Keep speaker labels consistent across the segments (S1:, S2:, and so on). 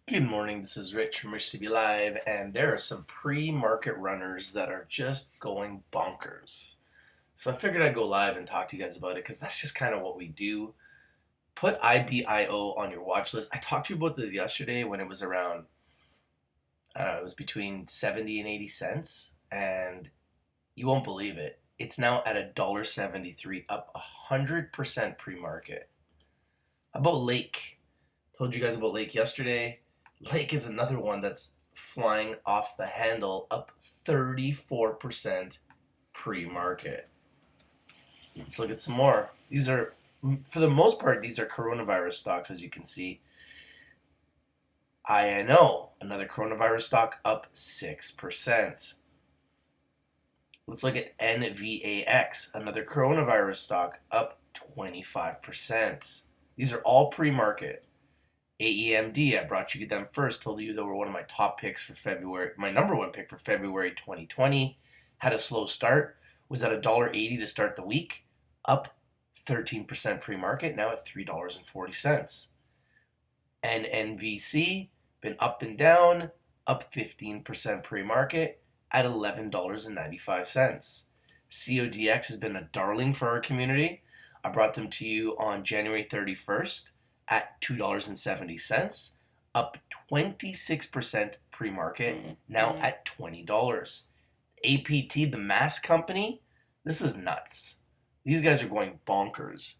S1: Good morning, this is Rich from Rich CB Live, and there are some pre-market runners that are just going bonkers. So I figured I'd go live and talk to you guys about it because that's just kind of what we do. Put IBIO on your watch list. I talked to you about this yesterday when it was around, I don't know, it was between 70 and 80 cents, and you won't believe it. It's now at $1.73, up 100% pre-market. How about Lake? Told you guys about Lake yesterday. Lake is another one that's flying off the handle, up 34% pre-market. Let's look at some more. These are, for the most part, these are coronavirus stocks, as you can see. INO, another coronavirus stock, up 6%. Let's look at NVAX, another coronavirus stock, up 25%. These are all pre-market. AEMD, I brought you them first, told you they were one of my top picks for February, my number one pick for February 2020. Had a slow start, was at $1.80 to start the week, up 13% pre-market, now at $3.40. NNVC, been up and down, up 15% pre-market at $11.95. CODX has been a darling for our community. I brought them to you on January 31st. At $2.70, up 26% pre-market, now at $20. APT, the mask company, this is nuts. These guys are going bonkers.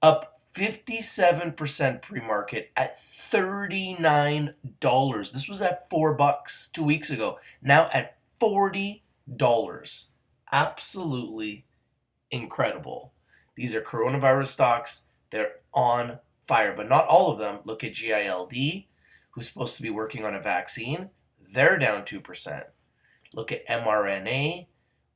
S1: Up 57% pre-market at $39. This was at $4 2 weeks ago, now at $40. Absolutely incredible. These are coronavirus stocks. They're on fire, but not all of them. Look at GILD, who's supposed to be working on a vaccine. They're down 2%. Look at mRNA,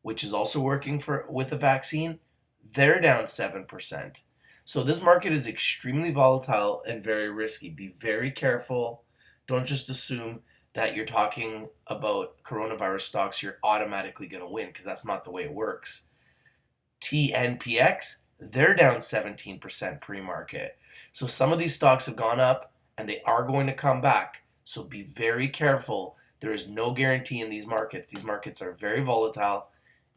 S1: which is also working with a vaccine. They're down 7%. So this market is extremely volatile and very risky. Be very careful. Don't just assume that you're talking about coronavirus stocks, you're automatically going to win, because that's not the way it works. TNPX, they're down 17% pre-market. So some of these stocks have gone up and they are going to come back. So be very careful. There is no guarantee in these markets. These markets are very volatile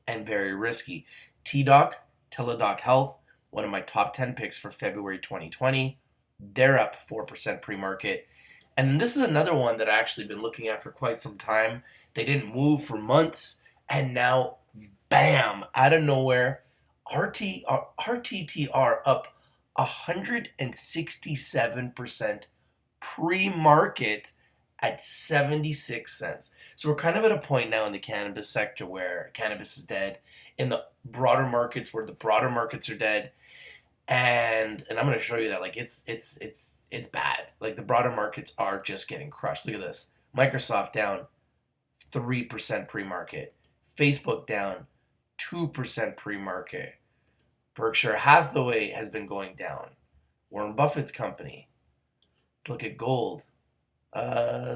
S1: and very risky. TDOC, Teladoc Health, one of my top 10 picks for February 2020. They're up 4% pre-market. And this is another one that I've actually been looking at for quite some time. They didn't move for months, and now, bam, out of nowhere, RTTR up 167% pre-market at 76 cents. So we're kind of at a point now in the cannabis sector where cannabis is dead, in the broader markets where the broader markets are dead, and I'm going to show you that like it's bad. Like the broader markets are just getting crushed. Look at this. Microsoft down 3% pre-market. Facebook down 2% pre-market. Berkshire Hathaway has been going down. Warren Buffett's company. Let's look at gold.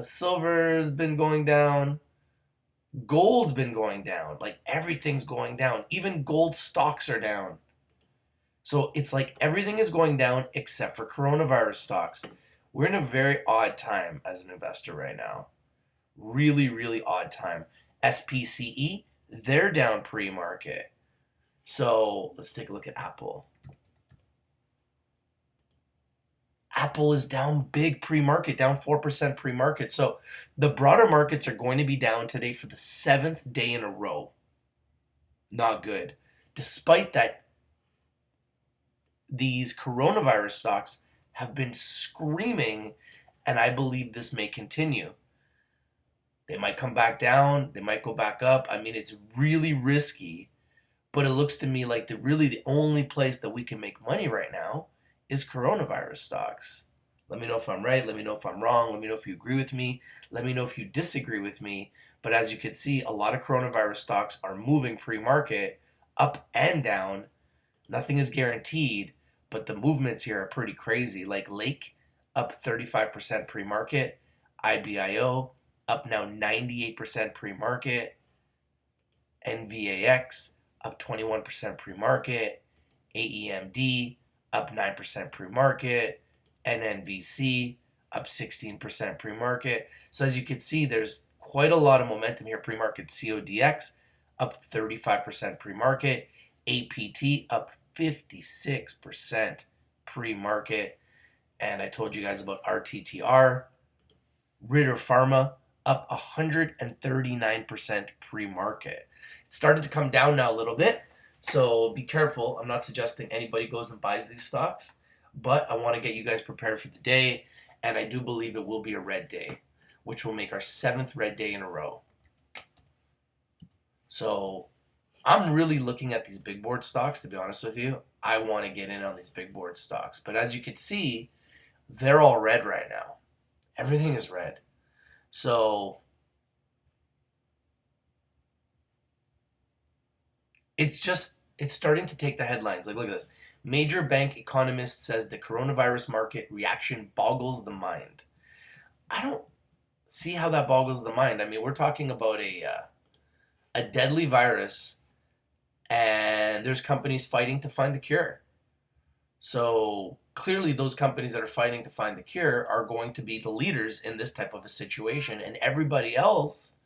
S1: Silver's been going down. Gold's been going down. Like everything's going down. Even gold stocks are down. So it's like everything is going down except for coronavirus stocks. We're in a very odd time as an investor right now. Really, really odd time. SPCE, they're down pre-market. So let's take a look at Apple. Apple is down big pre-market, down 4% pre-market. So the broader markets are going to be down today for the 7th day in a row. Not good. Despite that, these coronavirus stocks have been screaming, and I believe this may continue. They might come back down. They might go back up. I mean, it's really risky. But it looks to me like the only place that we can make money right now is coronavirus stocks. Let me know if I'm right. Let me know if I'm wrong. Let me know if you agree with me. Let me know if you disagree with me. But as you can see, a lot of coronavirus stocks are moving pre-market up and down. Nothing is guaranteed, but the movements here are pretty crazy. Like Lake up 35% pre-market. IBIO up now 98% pre-market. NVAX up 21% pre-market. AEMD up 9% pre-market. NNVC up 16% pre-market. So as you can see, there's quite a lot of momentum here. Pre-market CODX up 35% pre-market. APT up 56% pre-market. And I told you guys about RTTR. Ritter Pharma up 139% pre-market. It started to come down now a little bit, so be careful. I'm not suggesting anybody goes and buys these stocks, but I want to get you guys prepared for the day, and I do believe it will be a red day, which will make our 7th red day in a row. So I'm really looking at these big board stocks, to be honest with you. I want to get in on these big board stocks, but as you can see, they're all red right now. Everything is red. So it's starting to take the headlines. Like, look at this. Major bank economist says the coronavirus market reaction boggles the mind. I don't see how that boggles the mind. I mean, we're talking about a deadly virus, and there's companies fighting to find the cure. So clearly those companies that are fighting to find the cure are going to be the leaders in this type of a situation, and everybody else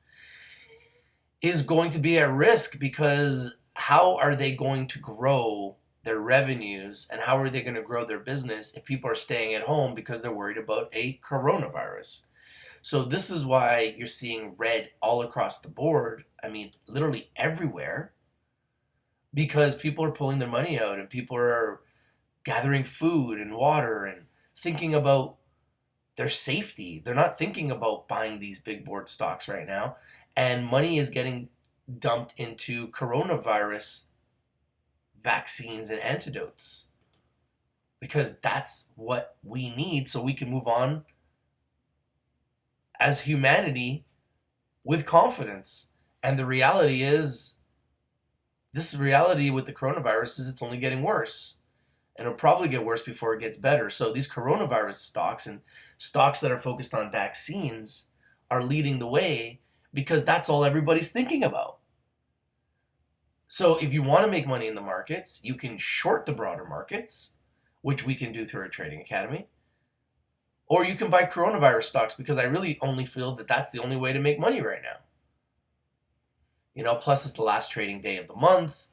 S1: is going to be at risk, because how are they going to grow their revenues and how are they going to grow their business if people are staying at home because they're worried about a coronavirus? So this is why you're seeing red all across the board. I mean, literally everywhere, because people are pulling their money out and people are gathering food and water and thinking about their safety. They're not thinking about buying these big board stocks right now. And money is getting dumped into coronavirus vaccines and antidotes, because that's what we need so we can move on as humanity with confidence. And the reality is, this reality with the coronavirus is it's only getting worse. And it'll probably get worse before it gets better. So these coronavirus stocks and stocks that are focused on vaccines are leading the way, because that's all everybody's thinking about. So if you want to make money in the markets, you can short the broader markets, which we can do through our trading academy. Or you can buy coronavirus stocks, because I really only feel that that's the only way to make money right now. You know, plus it's the last trading day of the month.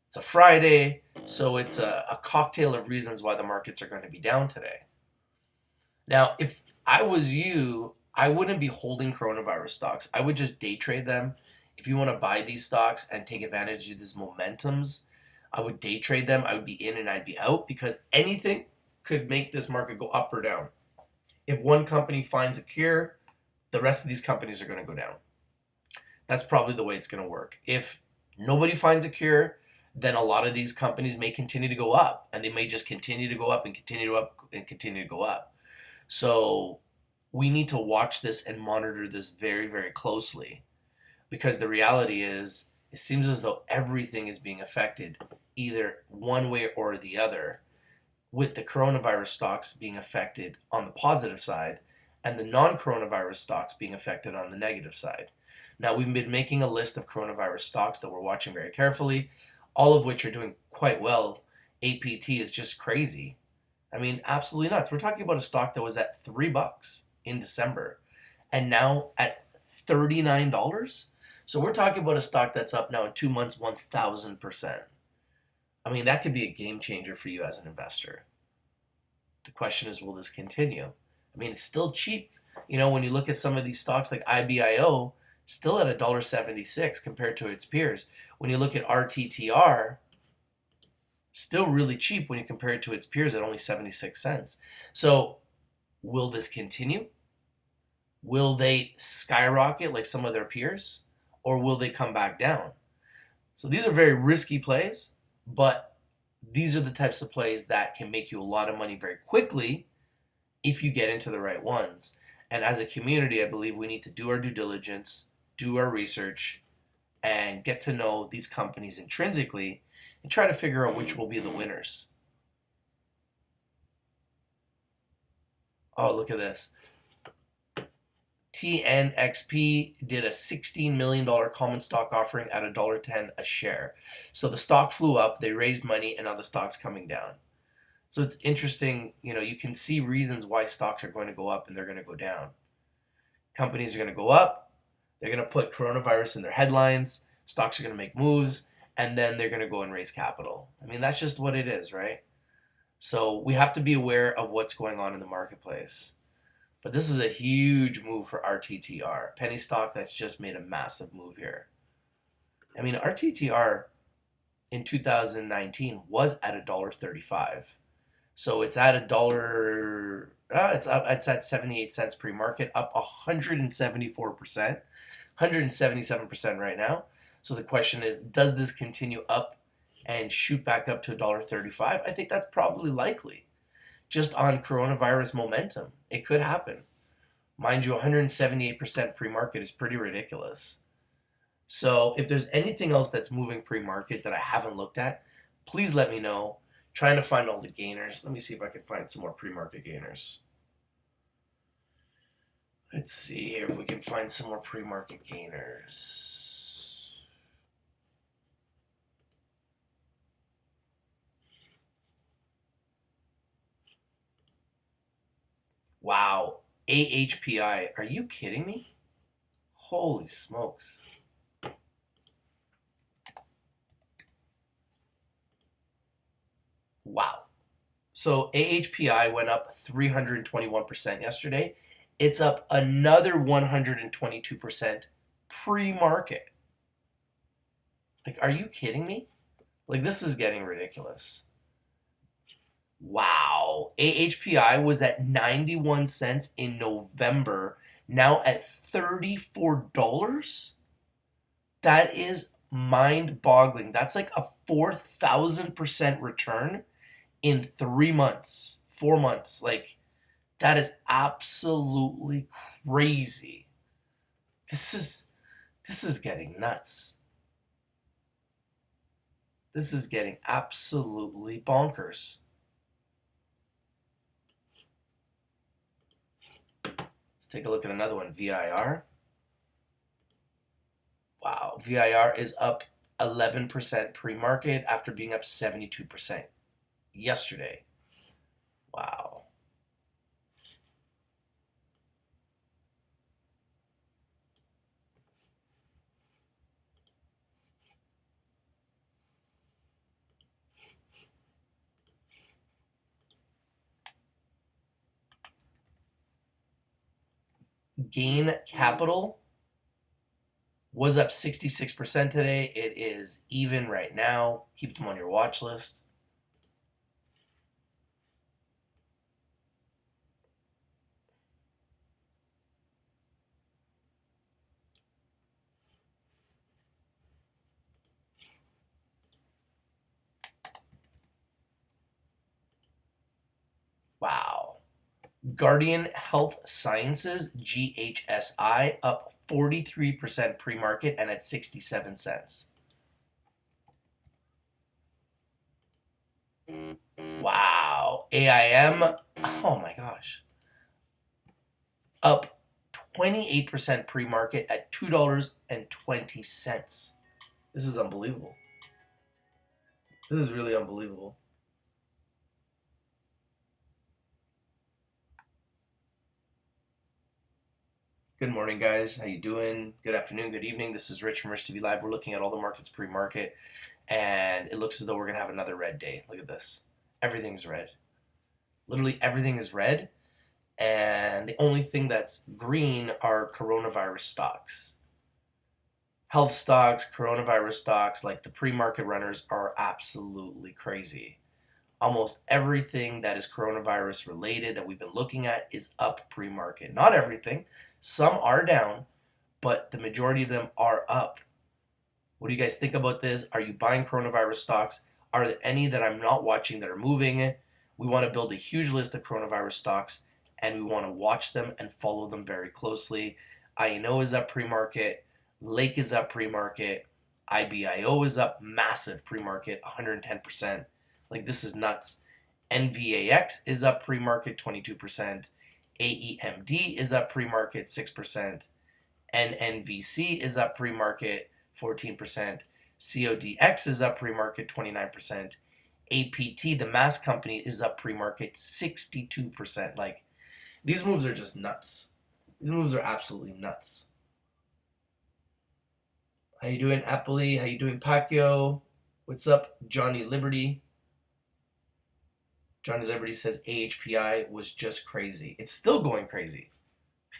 S1: It's a Friday, so it's a cocktail of reasons why the markets are going to be down today. Now, if I was you, I wouldn't be holding coronavirus stocks. I would just day trade them. If you want to buy these stocks and take advantage of these momentums, I would day trade them. I would be in and I'd be out, because anything could make this market go up or down. If one company finds a cure, the rest of these companies are going to go down. That's probably the way it's going to work. If nobody finds a cure, then a lot of these companies may continue to go up, and they may just continue to go up and continue to go up and continue to go up. So we need to watch this and monitor this very, very closely, because the reality is, it seems as though everything is being affected either one way or the other, with the coronavirus stocks being affected on the positive side and the non-coronavirus stocks being affected on the negative side. Now, we've been making a list of coronavirus stocks that we're watching very carefully, all of which are doing quite well. APT is just crazy. I mean, absolutely nuts. We're talking about a stock that was at $3 in December and now at $39. So we're talking about a stock that's up now in 2 months, 1,000%. I mean, that could be a game changer for you as an investor. The question is, will this continue? I mean, it's still cheap. You know, when you look at some of these stocks like IBIO, still at $1.76 compared to its peers. When you look at RTTR, still really cheap when you compare it to its peers at only 76 cents. So will this continue? Will they skyrocket like some of their peers? Or will they come back down? So these are very risky plays, but these are the types of plays that can make you a lot of money very quickly if you get into the right ones. And as a community, I believe we need to do our due diligence, do our research, and get to know these companies intrinsically and try to figure out which will be the winners. Oh, look at this. TNXP did a $16 million common stock offering at $1.10 a share. So the stock flew up, they raised money, and now the stock's coming down. So it's interesting, you can see reasons why stocks are going to go up and they're going to go down. Companies are going to go up, they're going to put coronavirus in their headlines, stocks are going to make moves, and then they're going to go and raise capital. I mean, that's just what it is, right? So we have to be aware of what's going on in the marketplace. But this is a huge move for RTTR. Penny stock that's just made a massive move here. I mean, RTTR in 2019 was at $1.35. So it's at $1. It's up. It's at 78 cents pre-market, up 174%, 177% right now. So the question is, does this continue up and shoot back up to $1.35? I think that's probably likely, just on coronavirus momentum. It could happen. Mind you, 178% pre-market is pretty ridiculous. So if there's anything else that's moving pre-market that I haven't looked at, please let me know. Trying to find all the gainers. Let me see if I can find some more pre-market gainers. Let's see here if we can find some more pre-market gainers. Wow. AHPI. Are you kidding me? Holy smokes. Wow. So AHPI went up 321% yesterday. It's up another 122% pre-market. Like, are you kidding me? Like, this is getting ridiculous. Wow. AHPI was at 91 cents in November, now at $34? That is mind-boggling. That's like a 4,000% return in 3 months, 4 months. Like, that is absolutely crazy. This is getting nuts. This is getting absolutely bonkers. Let's take a look at another one, VIR. Wow, VIR is up 11% pre-market after being up 72% yesterday. Wow. Gain Capital was up 66% today. It is even right now. Keep them on your watch list. Wow. Guardian Health Sciences, GHSI, up 43% pre-market and at 67 cents. Wow. AIM, oh my gosh. Up 28% pre-market at $2.20. This is unbelievable. This is really unbelievable. Good morning, guys. How you doing? Good afternoon, good evening. This is Rich from Rich TV Live. We're looking at all the markets pre-market, and it looks as though we're going to have another red day. Look at this. Everything's red. Literally everything is red, and the only thing that's green are coronavirus stocks. Health stocks, coronavirus stocks, like the pre-market runners are absolutely crazy. Almost everything that is coronavirus related that we've been looking at is up pre-market. Not everything. Some are down, but the majority of them are up. What do you guys think about this? Are you buying coronavirus stocks? Are there any that I'm not watching that are moving? We want to build a huge list of coronavirus stocks, and we want to watch them and follow them very closely. INO is up pre-market. Lake is up pre-market. IBIO is up massive pre-market, 110%. Like, this is nuts. NVAX is up pre-market 22%. AEMD is up pre-market 6%. NNVC is up pre-market 14%. CODX is up pre-market 29%. APT, the mask company, is up pre-market 62%. Like, these moves are just nuts. These moves are absolutely nuts. How you doing, Appley? How you doing, Pacquiao? What's up, Johnny Liberty? Johnny Liberty says AHPI was just crazy. It's still going crazy.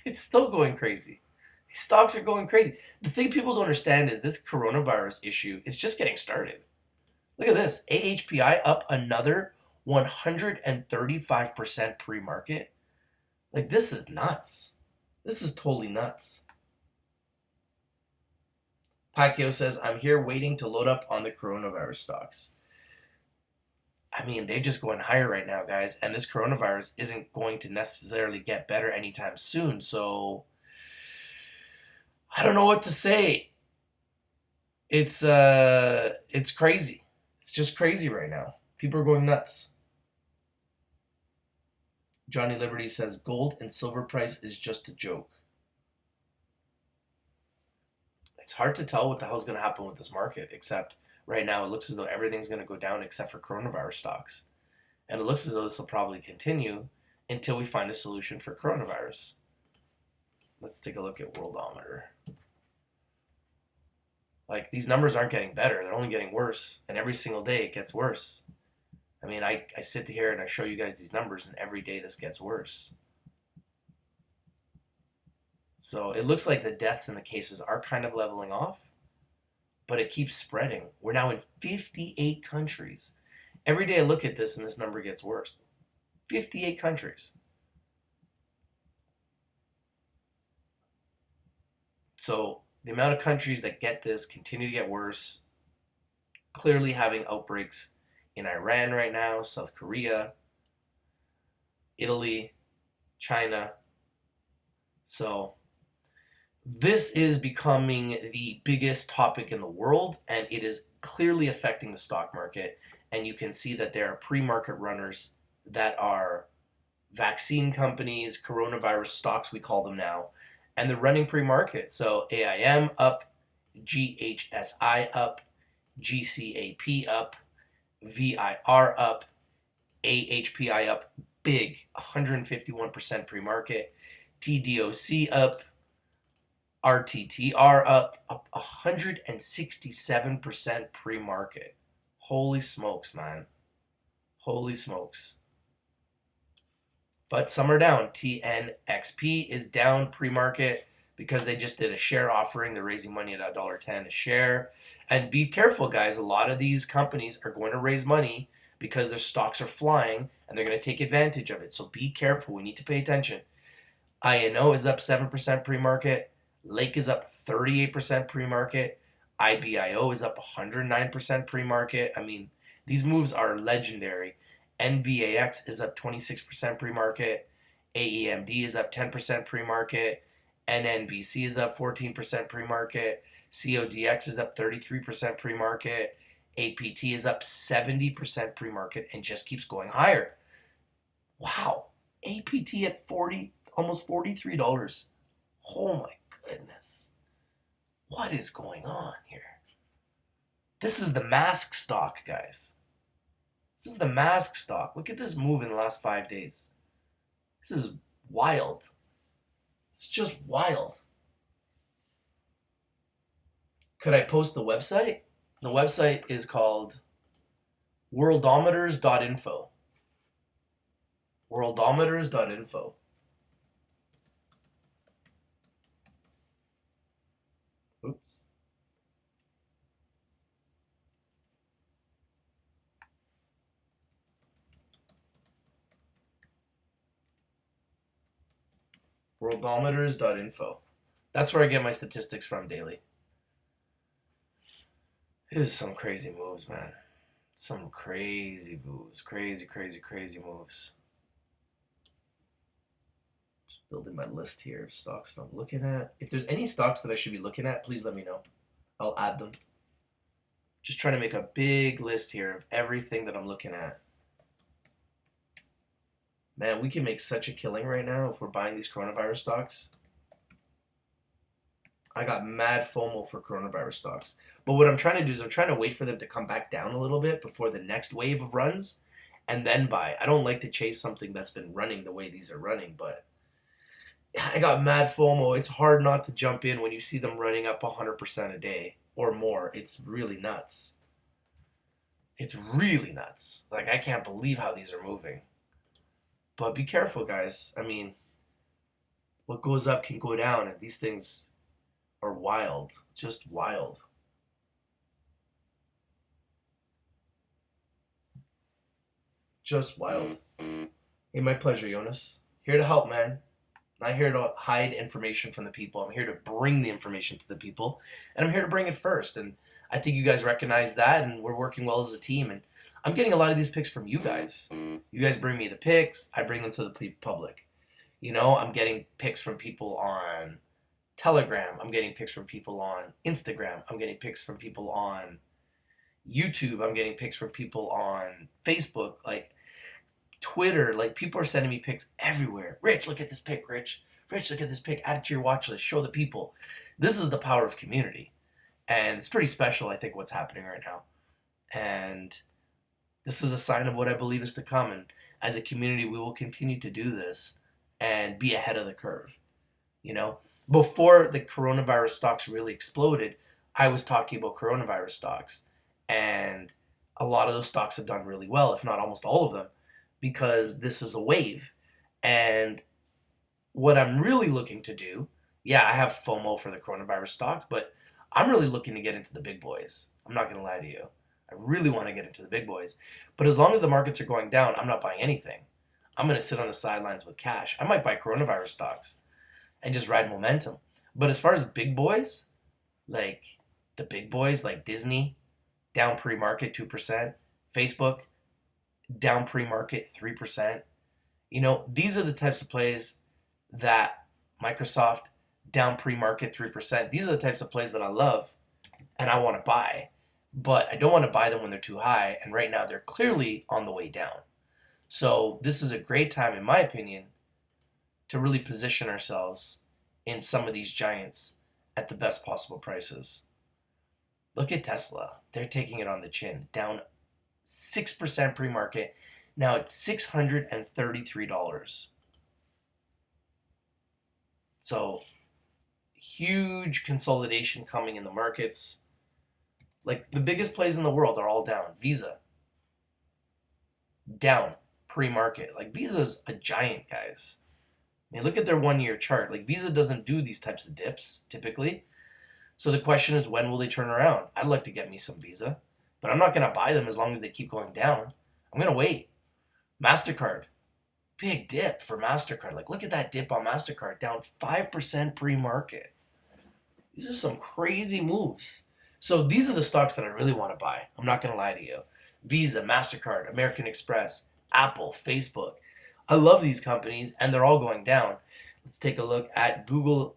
S1: It's still going crazy. These stocks are going crazy. The thing people don't understand is this coronavirus issue is just getting started. Look at this. AHPI up another 135% pre-market. Like, this is nuts. This is totally nuts. Pacquiao says, I'm here waiting to load up on the coronavirus stocks. I mean, they're just going higher right now, guys. And this coronavirus isn't going to necessarily get better anytime soon. So, I don't know what to say. It's crazy. It's just crazy right now. People are going nuts. Johnny Liberty says, gold and silver price is just a joke. It's hard to tell what the hell's going to happen with this market, except right now it looks as though everything's going to go down except for coronavirus stocks. And it looks as though this will probably continue until we find a solution for coronavirus. Let's take a look at Worldometer. Like, these numbers aren't getting better. They're only getting worse. And every single day it gets worse. I mean, I sit here and I show you guys these numbers, and every day this gets worse. So it looks like the deaths and the cases are kind of leveling off, but it keeps spreading. We're now in 58 countries. Every day I look at this and this number gets worse. 58 countries. So the amount of countries that get this continue to get worse. Clearly having outbreaks in Iran right now, South Korea, Italy, China. So this is becoming the biggest topic in the world, and it is clearly affecting the stock market. And you can see that there are pre-market runners that are vaccine companies, coronavirus stocks, we call them now, and they're running pre-market. So AIM up, GHSI up, GCAP up, VIR up, AHPI up, big, 151% pre-market, TDOC up, RTTR up 167% pre-market. Holy smokes, man. Holy smokes. But some are down. TNXP is down pre-market because they just did a share offering. They're raising money at $1.10 a share. And be careful, guys. A lot of these companies are going to raise money because their stocks are flying, and they're going to take advantage of it. So be careful. We need to pay attention. INO is up 7% pre-market. Lake is up 38% pre-market. IBIO is up 109% pre-market. I mean, these moves are legendary. NVAX is up 26% pre-market. AEMD is up 10% pre-market. NNVC is up 14% pre-market. CODX is up 33% pre-market. APT is up 70% pre-market and just keeps going higher. Wow. APT at almost $43. Oh my goodness. What is going on here? This is the mask stock, guys. This is the mask stock. Look at this move in the last 5 days. This is wild. It's just wild. Could I post the website? The website is called worldometers.info. Worldometers.info. Oops. Worldometers.info. That's where I get my statistics from daily. It is some crazy moves, man. Some crazy moves. Crazy moves. Just building my list here of stocks that I'm looking at. If there's any stocks that I should be looking at, please let me know. I'll add them. Just trying to make a big list here of everything that I'm looking at. Man, we can make such a killing right now if we're buying these coronavirus stocks. I got mad FOMO for coronavirus stocks. But what I'm trying to do is I'm trying to wait for them to come back down a little bit before the next wave of runs and then buy. I don't like to chase something that's been running the way these are running, but I got mad FOMO. It's hard not to jump in when you see them running up 100% a day or more. It's really nuts. It's really nuts. Like, I can't believe how these are moving. But be careful, guys. I mean, what goes up can go down, and these things are wild. Just wild. Just wild. Hey, my pleasure, Jonas. Here to help, man. Not here to hide information from the people. I'm here to bring the information to the people, and I'm here to bring it first. And I think you guys recognize that, and we're working well as a team. And I'm getting a lot of these picks from you guys. You guys bring me the picks. I bring them to the public. You know, I'm getting picks from people on Telegram. I'm getting picks from people on Instagram. I'm getting picks from people on YouTube. I'm getting picks from people on Facebook. Like, Twitter, like, people are sending me picks everywhere. Rich, look at this pick, Rich. Rich, look at this pick. Add it to your watch list. Show the people. This is the power of community. And it's pretty special, I think, what's happening right now. And this is a sign of what I believe is to come. And as a community, we will continue to do this and be ahead of the curve. You know, before the coronavirus stocks really exploded, I was talking about coronavirus stocks. And a lot of those stocks have done really well, if not almost all of them, because this is a wave. And what I'm really looking to do, yeah, I have FOMO for the coronavirus stocks, but I'm really looking to get into the big boys. I'm not going to lie to you. I really want to get into the big boys. But as long as the markets are going down, I'm not buying anything. I'm going to sit on the sidelines with cash. I might buy coronavirus stocks and just ride momentum. But as far as big boys, like the big boys like Disney, down pre-market 2%, Facebook, down pre-market 3%. You know, these are the types of plays that Microsoft, down pre-market 3%. These are the types of plays that I love and I want to buy. But I don't want to buy them when they're too high. And right now they're clearly on the way down. So this is a great time, in my opinion, to really position ourselves in some of these giants at the best possible prices. Look at Tesla. They're taking it on the chin. Down 6% pre-market. Now it's $633. So huge consolidation coming in the markets. Like, the biggest plays in the world are all down. Visa, down pre-market. Like, Visa's a giant, guys. I mean, look at their 1-year chart. Like, Visa doesn't do these types of dips typically. So the question is, when will they turn around? I'd like to get me some Visa, but I'm not going to buy them as long as they keep going down. I'm going to wait. MasterCard, big dip for MasterCard. Like, look at that dip on MasterCard, down 5% pre-market. These are some crazy moves. So these are the stocks that I really want to buy. I'm not going to lie to you. Visa, MasterCard, American Express, Apple, Facebook. I love these companies, and they're all going down. Let's take a look at Google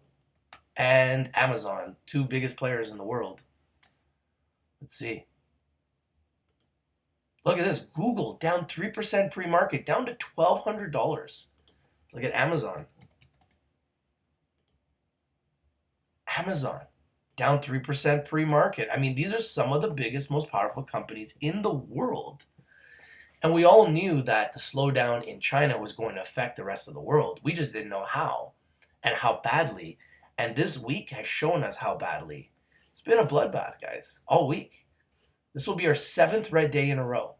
S1: and Amazon, two biggest players in the world. Let's see. Look at this. Google down 3% pre-market, down to $1,200. Let's look at Amazon. Amazon, down 3% pre-market. I mean, these are some of the biggest, most powerful companies in the world. And we all knew that the slowdown in China was going to affect the rest of the world. We just didn't know how and how badly. And this week has shown us how badly. It's been a bloodbath, guys, all week. This will be our 7th red day in a row.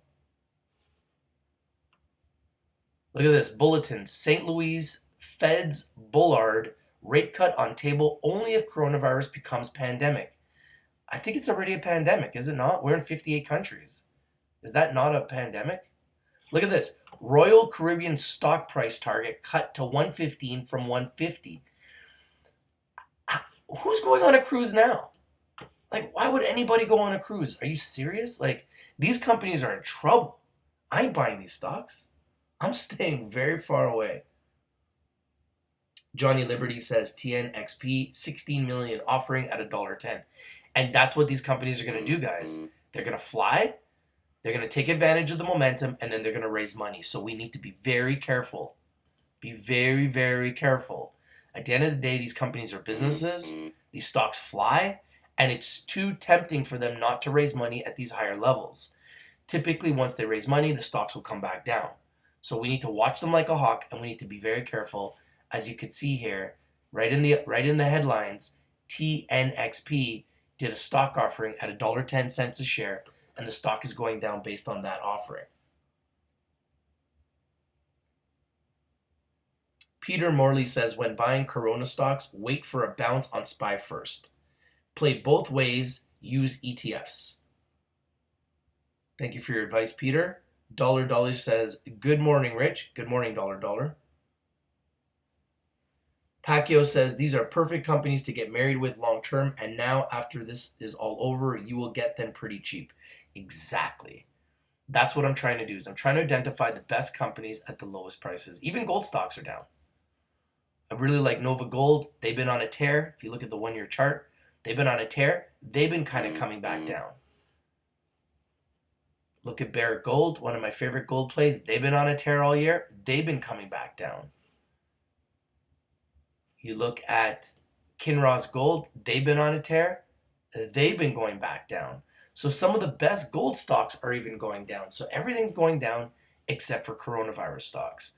S1: Look at this. Bulletin. St. Louis Fed's Bullard rate cut on table only if coronavirus becomes pandemic. I think it's already a pandemic, is it not? We're in 58 countries. Is that not a pandemic? Look at this. Royal Caribbean stock price target cut to 115 from 150. Who's going on a cruise now? Like, why would anybody go on a cruise? Are you serious? Like, these companies are in trouble. I ain't buying these stocks. I'm staying very far away. Johnny Liberty says TNXP 16 million offering at $1.10. And that's what these companies are going to do, guys. They're going to fly. They're going to take advantage of the momentum, and then they're going to raise money. So we need to be very careful. Be very, very careful. At the end of the day, these companies are businesses. These stocks fly, and it's too tempting for them not to raise money at these higher levels. Typically, once they raise money, the stocks will come back down. So we need to watch them like a hawk, and we need to be very careful. As you can see here, right in the headlines, TNXP did a stock offering at $1.10 a share, and the stock is going down based on that offering. Peter Morley says, when buying Corona stocks, wait for a bounce on SPY first. Play both ways, use ETFs. Thank you for your advice, Peter. Dollar says, good morning, Rich. Good morning, Dollar. Pacquiao says, these are perfect companies to get married with long term, and now after this is all over, you will get them pretty cheap. Exactly. That's what I'm trying to do, is I'm trying to identify the best companies at the lowest prices. Even gold stocks are down. I really like Nova Gold. They've been on a tear. If you look at the one-year chart, they've been on a tear. They've been kind of coming back down. Look at Barrick Gold, one of my favorite gold plays. They've been on a tear all year. They've been coming back down. You look at Kinross Gold. They've been on a tear. They've been going back down. So some of the best gold stocks are even going down. So everything's going down except for coronavirus stocks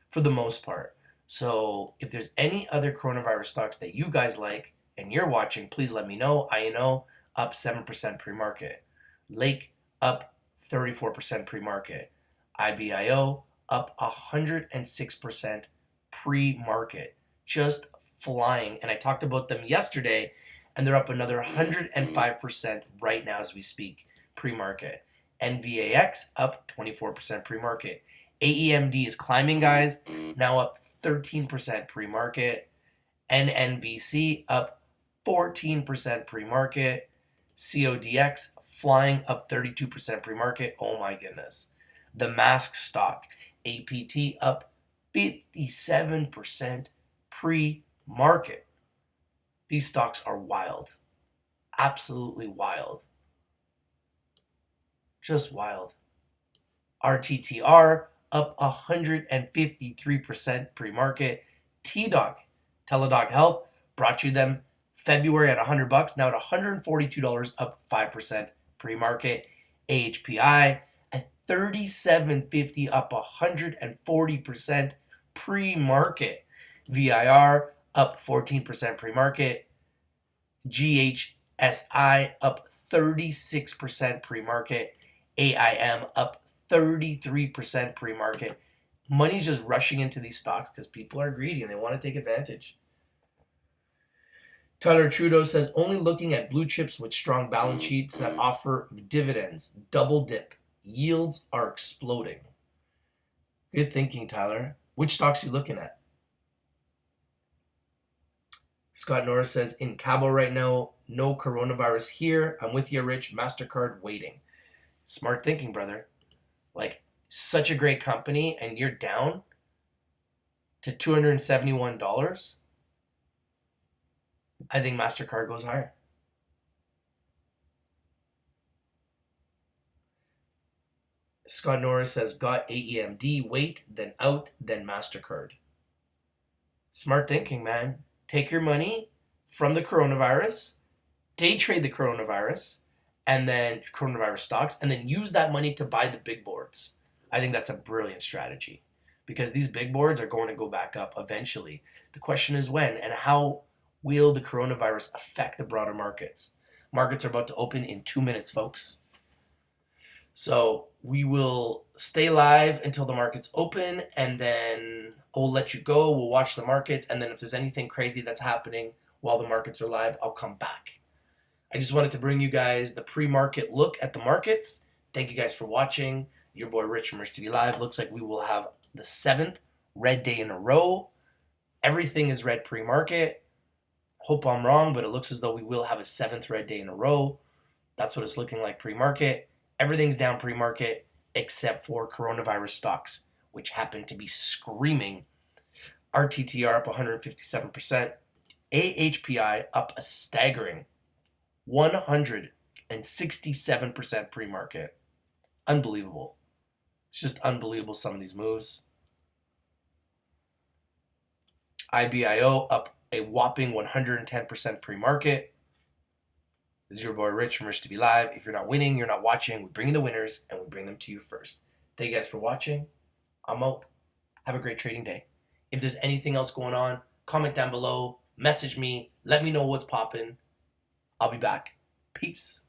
S1: for the most part. So if there's any other coronavirus stocks that you guys like and you're watching, please let me know. INO up 7% pre-market. Lake up 34% pre-market. IBIO up 106% pre-market. Just flying. And I talked about them yesterday, and they're up another 105% right now as we speak pre-market. NVAX up 24% pre-market. AEMD is climbing, guys, now up 13% pre-market. NNVC up 14% pre-market. CODX flying up 32% pre-market. Oh my goodness. The mask stock, APT, up 57% pre-market. These stocks are wild. Absolutely wild. Just wild. RTTR up 153% pre-market. TDOC, Teladoc Health, brought you them February at $100, now at $142, up 5% pre-market. AHPI at $37.50, up 140% pre-market. VIR up 14% pre-market. GHSI up 36% pre-market. AIM up 33% pre-market. Money's just rushing into these stocks because people are greedy and they want to take advantage. Tyler Trudeau says, only looking at blue chips with strong balance sheets that offer dividends. Double dip. Yields are exploding. Good thinking, Tyler. Which stocks are you looking at? Scott Norris says, in Cabo right now, no coronavirus here. I'm with you, Rich. MasterCard waiting. Smart thinking, brother. Like, such a great company, and you're down to $271. I think MasterCard goes higher. Scott Norris says, got AEMD, wait, then out, then MasterCard. Smart thinking, man. Take your money from the coronavirus, day trade the coronavirus, and then coronavirus stocks, and then use that money to buy the big boards. I think that's a brilliant strategy because these big boards are going to go back up eventually. The question is when and how will the coronavirus affect the broader markets? Markets are about to open in 2 minutes, folks. So we will stay live until the markets open, and then we'll let you go. We'll watch the markets, and then if there's anything crazy that's happening while the markets are live, I'll come back. I just wanted to bring you guys the pre-market look at the markets. Thank you guys for watching. Your boy Rich from Rich TV Live. Looks like we will have the 7th red day in a row. Everything is red pre-market. Hope I'm wrong, but it looks as though we will have a 7th red day in a row. That's what it's looking like pre-market. Everything's down pre-market except for coronavirus stocks, which happen to be screaming. RTTR up 157%. AHPI up a staggering 167% pre-market. Unbelievable. It's just unbelievable, some of these moves. IBIO up a whopping 110% pre-market. This is your boy Rich from Rich to Be Live. If you're not winning, you're not watching. We bring in the winners and we bring them to you first. Thank you guys for watching. I'm out. Have a great trading day. If there's anything else going on, comment down below, message me, let me know what's popping. I'll be back. Peace.